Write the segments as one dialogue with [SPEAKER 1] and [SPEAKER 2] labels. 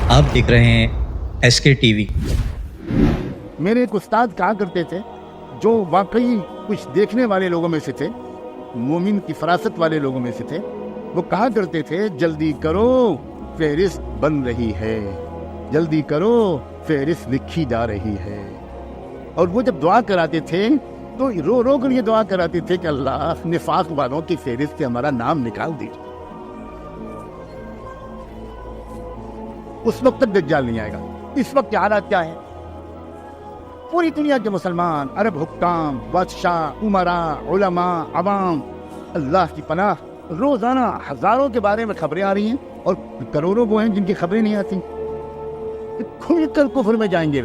[SPEAKER 1] آپ دیکھ رہے ہیں ایس کے ٹی وی۔
[SPEAKER 2] میرے ایک استاد کہا کرتے تھے، جو واقعی کچھ دیکھنے والے لوگوں میں سے تھے، مومن کی فراست والے لوگوں میں سے تھے، وہ کہا کرتے تھے جلدی کرو فہرست بن رہی ہے، جلدی کرو فہرست لکھی جا رہی ہے۔ اور وہ جب دعا کراتے تھے تو رو رو کر یہ دعا کراتے تھے کہ اللہ نفاق والوں کی فہرست سے ہمارا نام نکال دیجیے۔ اس وقت تک دجال نہیں آئے گا۔ اس وقت کے حالات کیا ہیں؟ پوری دنیا کے مسلمان، عرب حکام، بادشاہ، امراء، علماء، عوام، اللہ کی پناہ، روزانہ ہزاروں کے بارے میں خبریں آ رہی ہیں اور کروڑوں وہ ہیں جن کی خبریں نہیں آتی۔ کھل کر کفر میں جائیں گے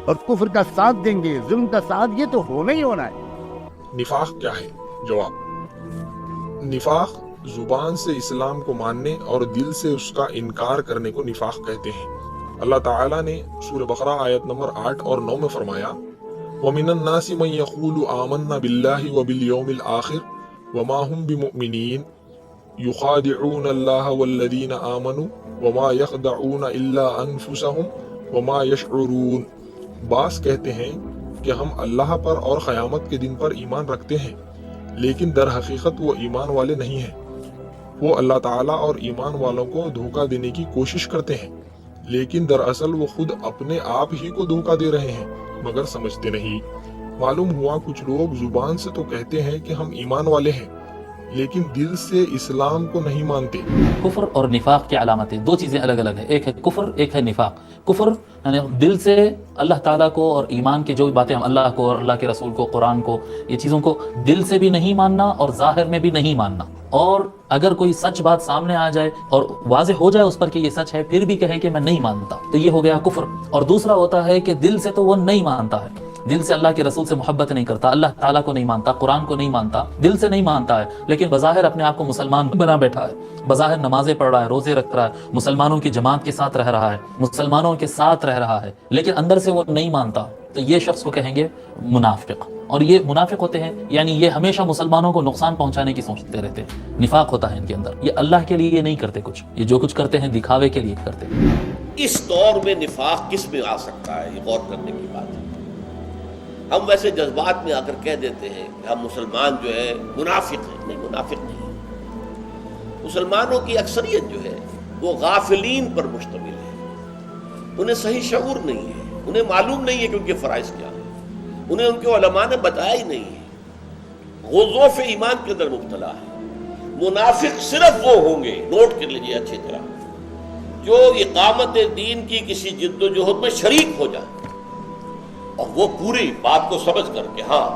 [SPEAKER 2] اور کفر کا ساتھ دیں گے، ظلم کا ساتھ، یہ تو ہونا ہی ہونا ہے۔
[SPEAKER 3] نفاق کیا ہے؟ جواب: نفاق زبان سے اسلام کو ماننے اور دل سے اس کا انکار کرنے کو نفاق کہتے ہیں۔ اللہ تعالیٰ نے سورہ بقرہ آیت نمبر 8 اور 9 میں فرمایا: وَمِنَ النَّاسِ مَن يَقُولُ آمَنَّا بِاللَّهِ وَبِالْيَوْمِ الْآخِرِ وَمَا هُمْ بِمُؤْمِنِينَ يُخَادِعُونَ اللَّهَ وَالَّذِينَ آمَنُوا وَمَا يَخْدَعُونَ إِلَّا أَنفُسَهُمْ وَمَا يَشْعُرُونَ۔ بعض کہتے ہیں کہ ہم اللہ پر اور قیامت کے دن پر ایمان رکھتے ہیں، لیکن در حقیقت وہ ایمان والے نہیں ہیں۔ وہ اللہ تعالیٰ اور ایمان والوں کو دھوکہ دینے کی کوشش کرتے ہیں، لیکن دراصل وہ خود اپنے آپ ہی کو دھوکہ دے رہے ہیں مگر سمجھتے نہیں۔ معلوم ہوا کچھ لوگ زبان سے تو کہتے ہیں کہ ہم ایمان والے ہیں، لیکن دل سے اسلام کو نہیں مانتے۔
[SPEAKER 4] کفر اور نفاق کی علامتیں دو چیزیں الگ الگ ہیں، ایک ہے کفر، ایک ہے نفاق۔ کفر یعنی دل سے اللہ تعالیٰ کو اور ایمان کی جو بھی باتیں ہم اللہ کو اور اللہ کے رسول کو، قرآن کو، یہ چیزوں کو دل سے بھی نہیں ماننا اور ظاہر میں بھی نہیں ماننا۔ اور اگر کوئی سچ بات سامنے آ جائے اور واضح ہو جائے اس پر کہ یہ سچ ہے، پھر بھی کہے کہ میں نہیں مانتا، تو یہ ہو گیا کفر۔ اور دوسرا ہوتا ہے کہ دل سے تو وہ نہیں مانتا ہے، دل سے اللہ کے رسول سے محبت نہیں کرتا، اللہ تعالیٰ کو نہیں مانتا، قرآن کو نہیں مانتا، دل سے نہیں مانتا ہے، لیکن بظاہر اپنے آپ کو مسلمان بنا بیٹھا ہے، بظاہر نمازیں پڑھ رہا ہے، روزے رکھ رہا ہے، مسلمانوں کی جماعت کے ساتھ رہ رہا ہے، مسلمانوں کے ساتھ رہ رہا ہے، لیکن اندر سے وہ نہیں مانتا، تو یہ شخص کو کہیں گے منافق۔ اور یہ منافق ہوتے ہیں یعنی یہ ہمیشہ مسلمانوں کو نقصان پہنچانے کی سوچتے رہتے ہیں، نفاق ہوتا ہے ان کے اندر، یہ اللہ کے لیے یہ نہیں کرتے کچھ، یہ جو کچھ کرتے ہیں دکھاوے کے لیے کرتے ہیں۔
[SPEAKER 5] اس دور میں نفاق کس میں آ سکتا ہے، یہ غور کرنے کی بات ہے۔ ہم ویسے جذبات میں آ کر کہہ دیتے ہیں کہ ہم مسلمان جو ہے منافق ہیں، نہیں، منافق نہیں ہے۔ مسلمانوں کی اکثریت جو ہے وہ غافلین پر مشتمل ہے، انہیں صحیح شعور نہیں ہے، انہیں معلوم نہیں ہے کہ ان کے فرائض کیا ہیں، انہیں ان کے علماء نے بتایا ہی نہیں ہے، غضوف ایمان کے اندر مبتلا ہے۔ منافق صرف وہ ہوں گے، نوٹ کر لیجیے اچھی طرح، جو اقامت دین کی کسی جد و جہد میں شریک ہو جائے اور وہ پوری بات کو سمجھ کر کے ہاں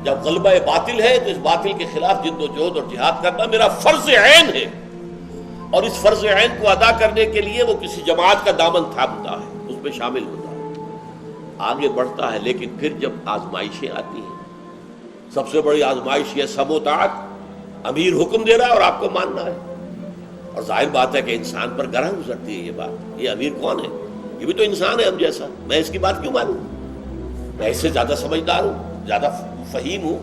[SPEAKER 5] جب غلبہ باطل ہے تو اس باطل کے خلاف جد و جہد اور جہاد کرنا میرا فرض عین ہے، اور اس فرض عین کو ادا کرنے کے لیے وہ کسی جماعت کا دامن تھامتا ہے، اس میں شامل ہوتا ہے، آگے بڑھتا ہے۔ لیکن پھر جب آزمائشیں آتی ہیں، سب سے بڑی آزمائش یہ سم و طاعت، امیر حکم دے رہا ہے اور آپ کو ماننا ہے، اور ظاہر بات ہے کہ انسان پر گرہ گزرتی ہے یہ بات، یہ امیر کون ہے؟ یہ بھی تو انسان ہے ہم جیسا، میں اس کی بات کیوں مانوں؟ میں اس سے زیادہ سمجھدار ہوں، زیادہ فہیم ہوں۔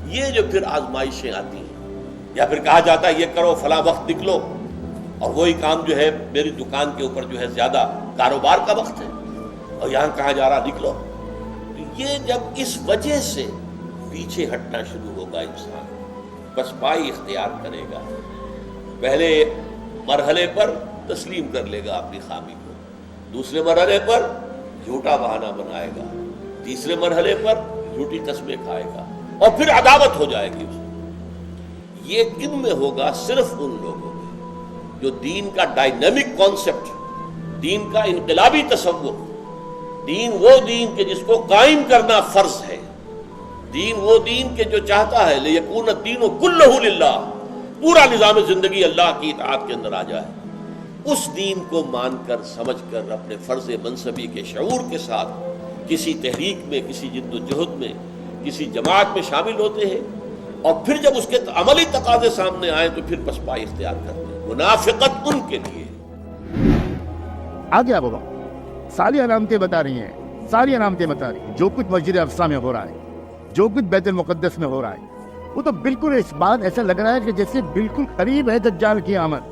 [SPEAKER 5] یہ جو پھر آزمائشیں آتی ہیں، یا پھر کہا جاتا ہے یہ کرو فلاں وقت نکلو، اور وہی کام جو ہے میری دکان کے اوپر جو ہے زیادہ کاروبار کا وقت ہے، اور یہاں کہا جا رہا نکلو، تو یہ جب اس وجہ سے پیچھے ہٹنا شروع ہوگا انسان، بس پائی اختیار کرے گا، پہلے مرحلے پر تسلیم کر لے گا اپنی خامی کو، دوسرے مرحلے پر جھوٹا بہانہ بنائے گا، تیسرے مرحلے پر جھوٹی قسمیں کھائے گا، اور پھر عداوت ہو جائے گی اسے۔ یہ کن میں ہوگا؟ صرف ان لوگوں میں جو دین کا ڈائنامک کانسیپٹ، دین کا انقلابی تصور، دین وہ دین کہ جس کو قائم کرنا فرض ہے، دین وہ دین کہ جو چاہتا ہے لیکون الدین کلہ للہ، پورا نظام زندگی اللہ کی اطاعت کے اندر آ جائے، اس دین کو مان کر سمجھ کر اپنے فرض منصبی کے شعور کے ساتھ کسی تحریک میں، کسی جد و جہد میں، کسی جماعت میں شامل ہوتے ہیں، اور پھر جب اس کے عملی تقاضے سامنے آئے تو پھر پسپائی اختیار کرتے ہیں۔ منافقت ان کے لیے
[SPEAKER 2] آگے بابا ساری علامتیں بتا رہی ہیں، ساری علامتیں بتا رہی ہیں، جو کچھ مسجد اقصی میں ہو رہا ہے، جو کچھ بیت المقدس میں ہو رہا ہے، وہ تو بالکل اس بات ایسا لگ رہا ہے کہ جیسے بالکل قریب ہے دجال کی آمد۔